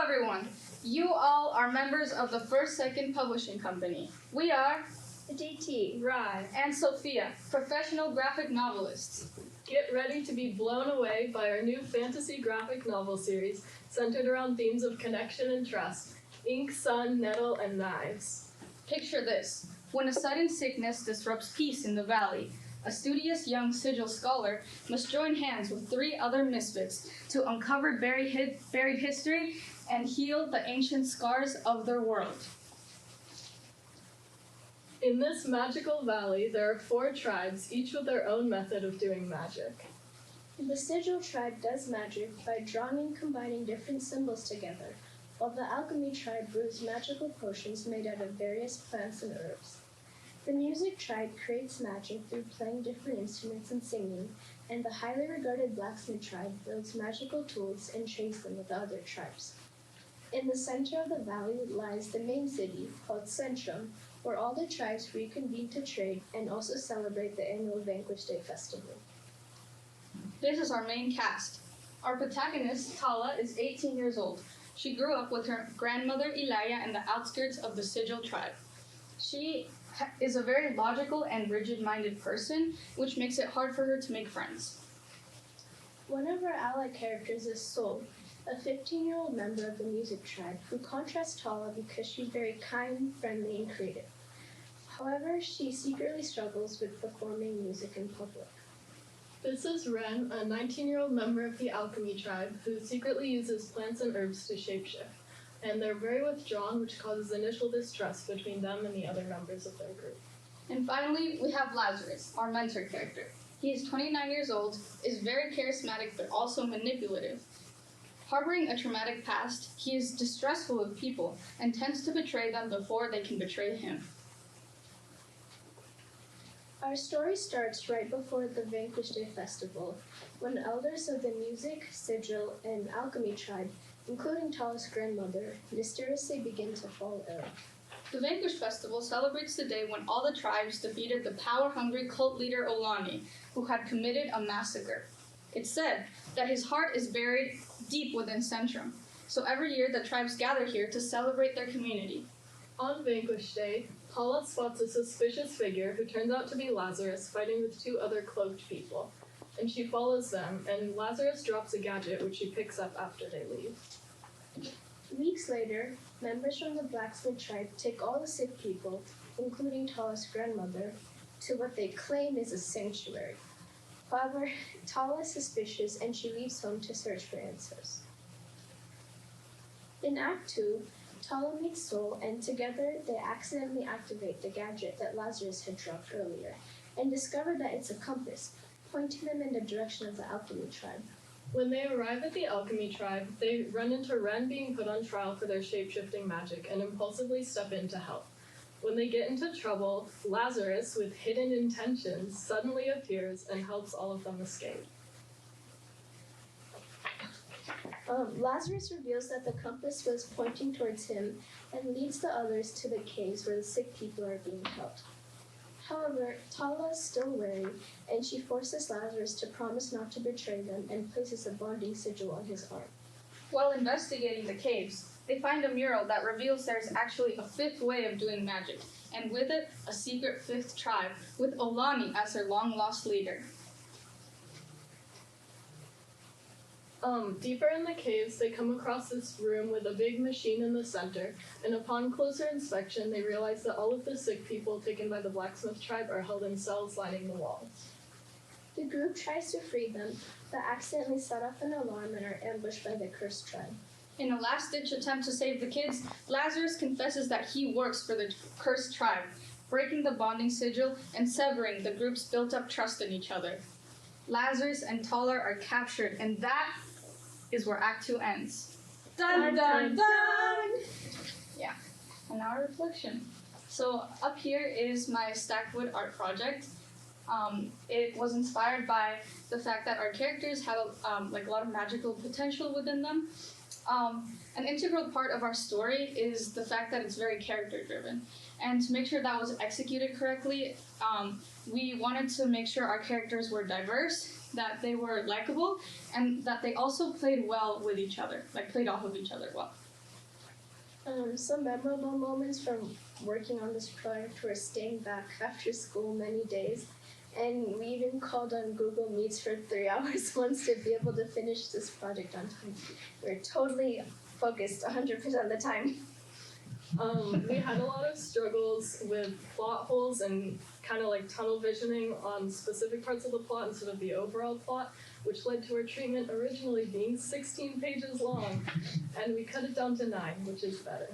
everyone. You all are members of the First Second Publishing Company. We are AditiB, RyeD, and Sophia, professional graphic novelists. Get ready to be blown away by our new fantasy graphic novel series centered around themes of connection and trust, ink, sun, nettle, and knives. Picture this. When a sudden sickness disrupts peace in the valley, a studious young sigil scholar must join hands with 3 other misfits to uncover buried history and heal the ancient scars of their world. In this magical valley, there are 4 tribes, each with their own method of doing magic. The sigil tribe does magic by drawing and combining different symbols together, while the alchemy tribe brews magical potions made out of various plants and herbs. The music tribe creates magic through playing different instruments and singing, and the highly regarded blacksmith tribe builds magical tools and trades them with the other tribes. In the center of the valley lies the main city, called Centrum, where all the tribes reconvene to trade and also celebrate the annual Vanquish Day festival. This is our main cast. Our protagonist, Tala, is 18 years old. She grew up with her grandmother, Ilaya, in the outskirts of the Sigil tribe. She is a very logical and rigid-minded person, which makes it hard for her to make friends. One of our allied characters is Sol, a 15-year-old member of the music tribe who contrasts Tala because she's very kind, friendly, and creative. However, she secretly struggles with performing music in public. This is Ren, a 19-year-old member of the alchemy tribe who secretly uses plants and herbs to shapeshift, and they're very withdrawn, which causes initial distrust between them and the other members of their group. And finally, we have Lazarus, our mentor character. He is 29 years old, is very charismatic but also manipulative. Harboring a traumatic past, he is distrustful of people and tends to betray them before they can betray him. Our story starts right before the Vanquish Day festival, when elders of the music, sigil, and alchemy tribe, including Tala's grandmother, mysteriously begin to fall ill. The Vanquish Festival celebrates the day when all the tribes defeated the power-hungry cult leader Olani, who had committed a massacre. It's said that his heart is buried deep within Centrum, so every year the tribes gather here to celebrate their community. On Vanquish Day, Tala spots a suspicious figure who turns out to be Lazarus fighting with 2 other cloaked people, and she follows them, and Lazarus drops a gadget which she picks up after they leave. Weeks later, members from the blacksmith tribe take all the sick people, including Tala's grandmother, to what they claim is a sanctuary. However, Tala is suspicious and she leaves home to search for answers. In Act 2, Tala meets Sol, and together they accidentally activate the gadget that Lazarus had dropped earlier, and discover that it's a compass, pointing them in the direction of the alchemy tribe. When they arrive at the alchemy tribe, they run into Ren being put on trial for their shape-shifting magic and impulsively step in to help. When they get into trouble, Lazarus, with hidden intentions, suddenly appears and helps all of them escape. Lazarus reveals that the compass was pointing towards him and leads the others to the caves where the sick people are being held. However, Tala is still wary, and she forces Lazarus to promise not to betray them and places a bonding sigil on his arm. While investigating the caves, they find a mural that reveals there's actually a 5th way of doing magic, and with it, a secret 5th tribe, with Olani as their long-lost leader. Deeper in the caves, they come across this room with a big machine in the center, and upon closer inspection, they realize that all of the sick people taken by the blacksmith tribe are held in cells lining the walls. The group tries to free them, but accidentally set off an alarm and are ambushed by the cursed tribe. In a last-ditch attempt to save the kids, Lazarus confesses that he works for the cursed tribe, breaking the bonding sigil and severing the group's built-up trust in each other. Lazarus and Tala are captured, and that is where Act 2 ends. Dun, dun, dun! Yeah, and now our reflection. So up here is my stacked wood art project. It was inspired by the fact that our characters have a lot of magical potential within them. An integral part of our story is the fact that it's very character-driven. And to make sure that was executed correctly, we wanted to make sure our characters were diverse, that they were likable, and that they also played well with each other, played off of each other well. Some memorable moments from working on this project were staying back after school many days, and we even called on Google Meets for 3 hours once to be able to finish this project on time. We were totally focused 100% of the time. We had a lot of struggles with plot holes and kind of like tunnel visioning on specific parts of the plot instead of the overall plot, which led to our treatment originally being 16 pages long, and we cut it down to 9, which is better.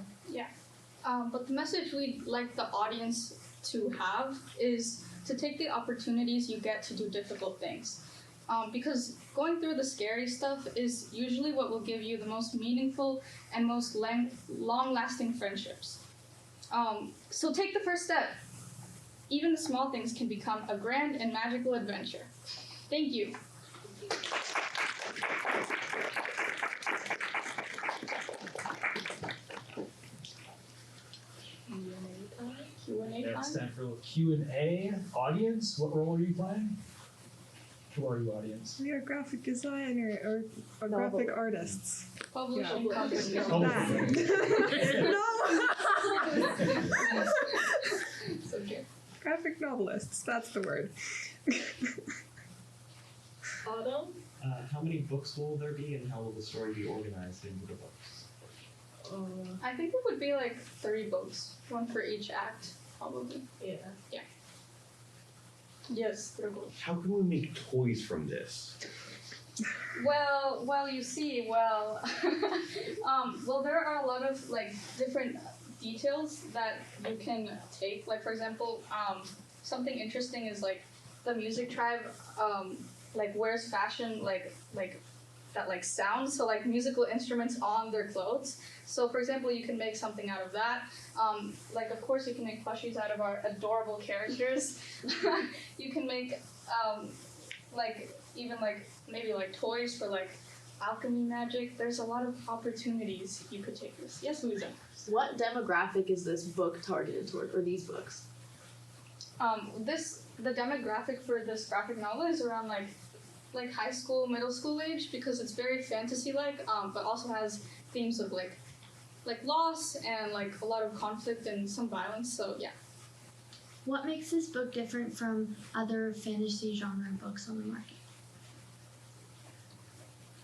But the message we'd like the audience to have is to take the opportunities you get to do difficult things. Because going through the scary stuff is usually what will give you the most meaningful and most long-lasting friendships. So take the first step. Even the small things can become a grand and magical adventure. Thank you. Q&A Yeah, time? it's time for a little Q&A. Audience, what role are you playing? Who are you, audience? We are graphic designer or graphic artists. Publishing Yeah. company. Oh, No! So cute. Graphic novelists, that's the word. Autumn? How many books will there be, and how will the story be organized into the books? I think it would be like 3 books, 1 for each act, probably. Yeah. Yes, 3 books. How can we make toys from this? Well, you see, well, there are a lot of like different details that you can take. Like for example, something interesting is like the music tribe, like wears fashion like that like sounds, so like musical instruments on their clothes. So for example, you can make something out of that. Like of course you can make plushies out of our adorable characters. You can make like even like maybe like toys for like alchemy magic. There's a lot of opportunities you could take this. Yes, Louisa. What demographic is this book targeted toward, or these books? The demographic for this graphic novel is around like high school, middle school age, because it's very fantasy-like, but also has themes of like loss and like a lot of conflict and some violence. So yeah. What makes this book different from other fantasy genre books on the market?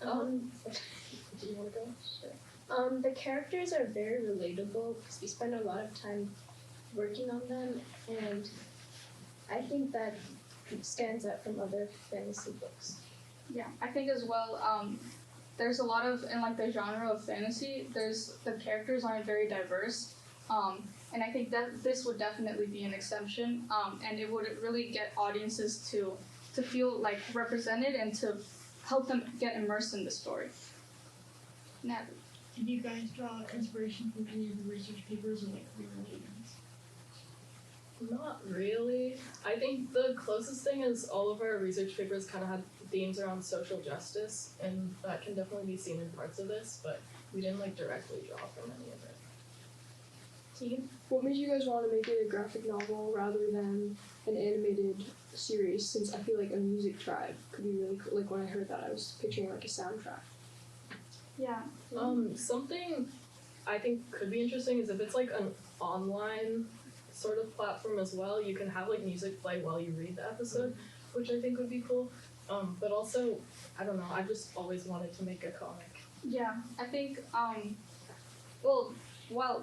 Do you want to go? Sure. The characters are very relatable because we spend a lot of time working on them, and I think that stands out from other fantasy books. Yeah, I think as well, there's a lot of, in like the genre of fantasy, the characters aren't very diverse, and I think that this would definitely be an exception, and it would really get audiences to feel like represented and to help them get immersed in the story. Natalie. Did you guys draw inspiration from any of the research papers or like real events? Not really. I think the closest thing is all of our research papers kind of had themes around social justice, and that can definitely be seen in parts of this, but we didn't like directly draw from any of it. Tegan? What made you guys want to make it a graphic novel rather than an animated series? Since I feel like a music tribe could be really cool. Like when I heard that, I was picturing like a soundtrack. Yeah. Something I think could be interesting is if it's like an online sort of platform as well, you can have like music play while you read the episode, which I think would be cool. But also, I don't know, I just always wanted to make a comic. Yeah, I think, well,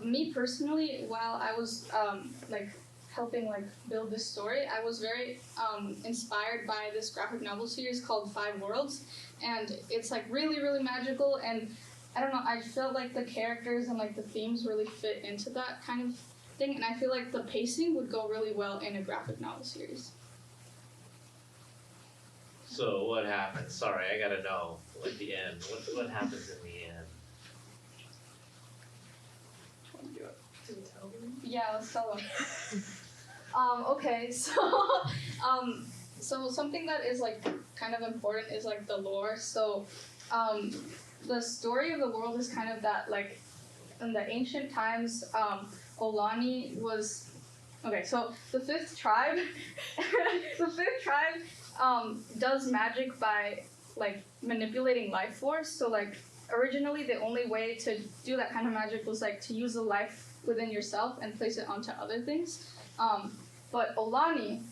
me personally, while I was, like, helping, like, build this story, I was very, inspired by this graphic novel series called 5 Worlds, and it's, like, really, really magical, and I don't know, I felt like the characters and, like, the themes really fit into that kind of thing, and I feel like the pacing would go really well in a graphic novel series. So what happens? Sorry, I gotta know at the end. What happens in the end? Do we tell them? Yeah, let's tell them. Okay, so, so something that is, like, kind of important is, like, the lore. So, the story of the world is kind of that, like, in the ancient times, Olani was, okay, so the 5th tribe, does magic by, like, manipulating life force. So, like, originally the only way to do that kind of magic was like to use the life within yourself and place it onto other things. But Olani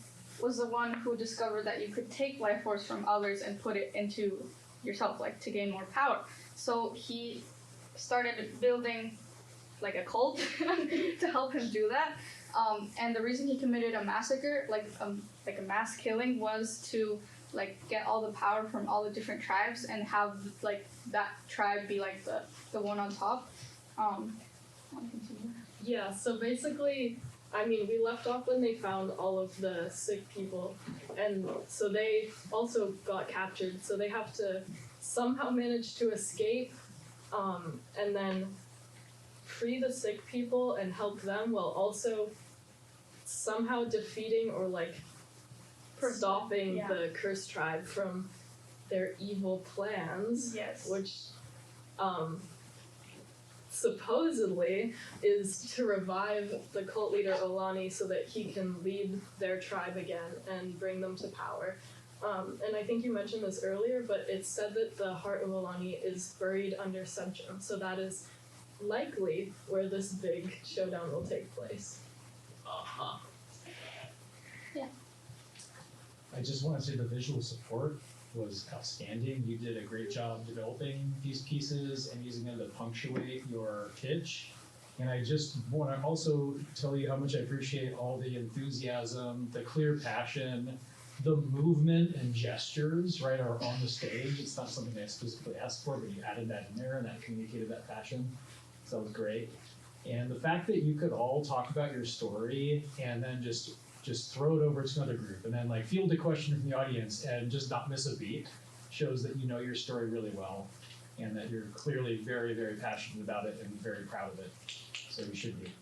was the one who discovered that you could take life force from others and put it into yourself, like to gain more power. So he started building like a cult to help him do that. And the reason he committed a massacre, like a mass killing, was to like get all the power from all the different tribes and have like that tribe be like the one on top. Yeah, so basically, I mean, we left off when they found all of the sick people, and so they also got captured, so they have to somehow manage to escape, and then free the sick people and help them while also somehow defeating or like stopping the cursed tribe from their evil plans. Yes. Which supposedly is to revive the cult leader Olani so that he can lead their tribe again and bring them to power. And I think you mentioned this earlier, but it's said that the heart of Olani is buried under Sebchum, so that is likely where this big showdown will take place. Uh-huh. I just want to say the visual support was outstanding. You did a great job developing these pieces and using them to punctuate your pitch. And I just want to also tell you how much I appreciate all the enthusiasm, the clear passion, the movement and gestures, right, are on the stage. It's not something I specifically asked for, but you added that in there and that communicated that passion. So that was great. And the fact that you could all talk about your story and then just throw it over to another group and then like field a question from the audience and just not miss a beat shows that you know your story really well and that you're clearly very, very passionate about it and very proud of it. So you should be.